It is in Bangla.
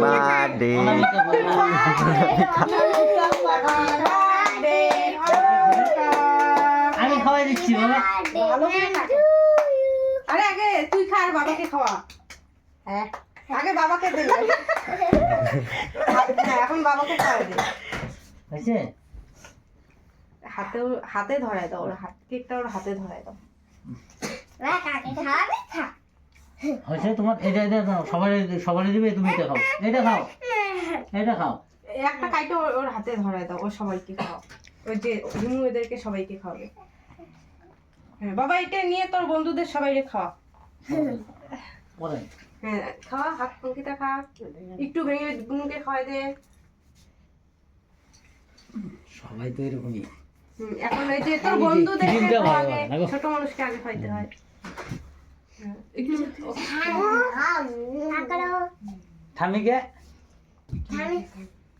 বার্থডে আমি খাওয়াই দিচ্ছি বাবা। আরে আগে তুই খা আর বাবাকে খাওয়া। হ্যাঁ আগে বাবাকে দে। হ্যাঁ এখন বাবাকে খাওয়া দে। হয়েছে? হাতে ধরায় দাও, ওর কেকটা ওর হাতে ধরায় দাও। হয়েছে তোমার? এটা এটা দাও, সবারই দিবে, তুমি এটা খাও, এটা খাও, এটা খাও। একটা কাইটা ওর হাতে ধরায় দাও, ও সবাইকে খাও। ওই যে হিমু এদেরকে সবাইকে খাওয়াবে। হ্যাঁ বাবা এটা নিয়ে তোর বন্ধুদের সবাইকে খাওয়া। পরে হ্যাঁ খাওয়া, হাত পঙ্কিটা খা, একটু ভেঙে বুনুকে খাওয়াই দে। সবাই তো এরকমই। এখন এই যে তোর এই যে বন্ধুদেরকে ক্রিমটা ভালো খাওয়াবে, লাগে না গো। ছোট মানুষকে আগে খাইতে হয়। হ্যাঁ, একটু ঠামিকে